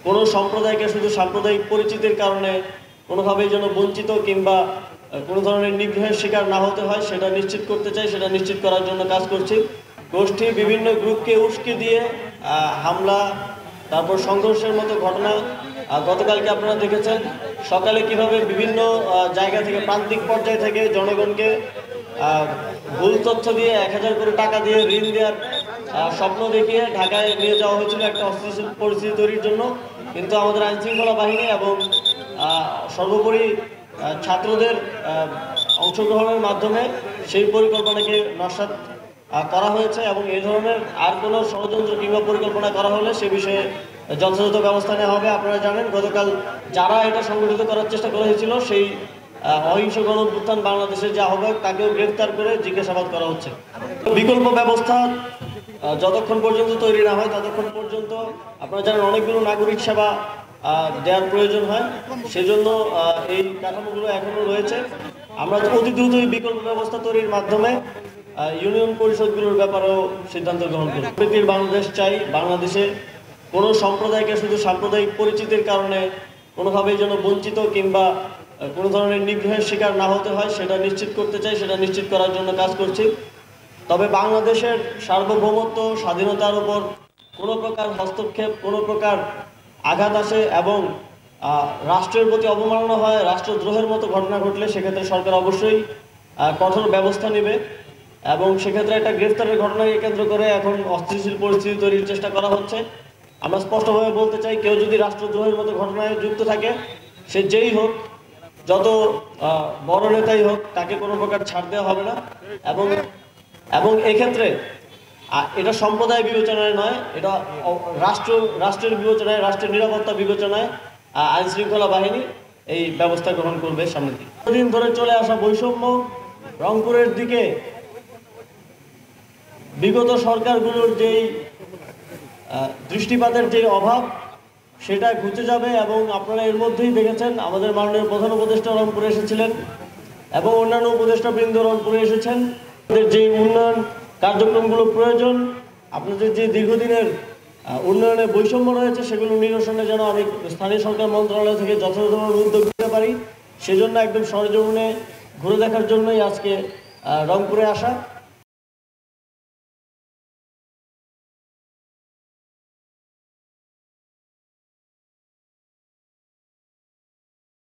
কোনো সম্প্রদায়কে শুধু সাম্প্রদায়িক পরিচিতির কারণে কোনোভাবেই যেন বঞ্চিত কিংবা কোনো ধরনের নিগ্রহের শিকার না হতে হয় সেটা নিশ্চিত করতে চাই, সেটা নিশ্চিত করার জন্য কাজ করছি। গোষ্ঠী বিভিন্ন গ্রুপকে উস্কে দিয়ে হামলা, তারপর সংঘর্ষের মতো ঘটনা গতকালকে আপনারা দেখেছেন। সকালে কিভাবে বিভিন্ন জায়গা থেকে, প্রান্তিক পর্যায় থেকে জনগণকে ভুল তথ্য দিয়ে 1000 করে টাকা দিয়ে ঋণ দেওয়ার স্বপ্ন দেখিয়ে ঢাকায় নিয়ে যাওয়া হয়েছিল একটা অস্থিতিশীল পরিস্থিতি তৈরির জন্য। কিন্তু আমাদের আইনশৃঙ্খলা বাহিনী এবং সর্বোপরি ছাত্রদের অংশগ্রহণের মাধ্যমে সেই পরিকল্পনাকে নস্যাৎ করা হয়েছে এবং এই ধরনের আর কোনো ষড়যন্ত্র কিংবা পরিকল্পনা করা হলে সে বিষয়ে যথাযথ ব্যবস্থা নেওয়া হবে। আপনারা জানেন গতকাল যারা এটা সংগঠিত করার চেষ্টা করা হয়েছিল সেই অহিংস গণঅভ্যুত্থান বাংলাদেশের যে আহ্বায়ক তাকেও গ্রেফতার করে জিজ্ঞাসাবাদ করা হচ্ছে। বিকল্প ব্যবস্থা যতক্ষণ পর্যন্ত তৈরি না হয় ততক্ষণ পর্যন্ত আপনারা জানেন অনেকগুলো নাগরিক সেবা দেওয়ার প্রয়োজন হয়, সেজন্য এই কাঠামোগুলো এখনও রয়েছে। আমরা অতি দ্রুত এই বিকল্প ব্যবস্থা তৈরির মাধ্যমে ইউনিয়ন পরিষদগুলোর ব্যাপারেও সিদ্ধান্ত গ্রহণ করি। প্রকৃতির বাংলাদেশ চাই, বাংলাদেশে কোনো সম্প্রদায়কে শুধু সাম্প্রদায়িক পরিচিতির কারণে কোনোভাবেই যেন বঞ্চিত কিংবা কোনো ধরনের নিগ্রহের শিকার না হতে হয় সেটা নিশ্চিত করতে চাই, সেটা নিশ্চিত করার জন্য কাজ করছি। তবে বাংলাদেশের সার্বভৌমত্ব, স্বাধীনতার উপর কোনো প্রকার হস্তক্ষেপ, কোনো প্রকার আঘাত আসে এবং রাষ্ট্রের প্রতি অবমাননা হয়, রাষ্ট্রদ্রোহের মতো ঘটনা ঘটলে সেক্ষেত্রে সরকার অবশ্যই কঠোর ব্যবস্থা নেবে এবং সেক্ষেত্রে একটা গ্রেফতারের ঘটনাকে কেন্দ্র করে এখন অস্থিতিশীল পরিস্থিতি তৈরির চেষ্টা করা হচ্ছে। আমরা স্পষ্টভাবে বলতে চাই, কেউ যদি রাষ্ট্রদ্রোহের মতো ঘটনায় যুক্ত থাকে, সে যেই হোক, যত বড় নেতাই হোক, তাকে কোনো প্রকার ছাড় দেওয়া হবে না। এবং এক্ষেত্রে এটা সম্প্রদায় বিবেচনায় নয়, এটা রাষ্ট্রের বিবেচনায়, রাষ্ট্রের নিরাপত্তা বিবেচনায় আইনশৃঙ্খলা বাহিনী এই ব্যবস্থা গ্রহণ করবে সামনের দিকে। দিন ধরে চলে আসা বৈষম্য রংপুরের দিকে বিগত সরকারগুলোর যেই দৃষ্টিপাতের যে অভাব সেটা ঘুচে যাবে এবং আপনারা এর মধ্যেই দেখেছেন আমাদের মাননীয় প্রধান উপদেষ্টা রংপুরে এসেছিলেন এবং অন্যান্য উপদেষ্টাবৃন্দ রংপুরে এসেছেন। আমাদের যে উন্নয়ন কার্যক্রমগুলো প্রয়োজন, আপনাদের যে দীর্ঘদিনের উন্নয়নের বৈষম্য রয়েছে সেগুলো নিরসনে যেন আমি স্থানীয় সরকার মন্ত্রণালয় থেকে যথাযথভাবে উদ্যোগ নিতে পারি, সেজন্য একদম সরেজমিনে ঘুরে দেখার জন্যই আজকে রংপুরে আসা।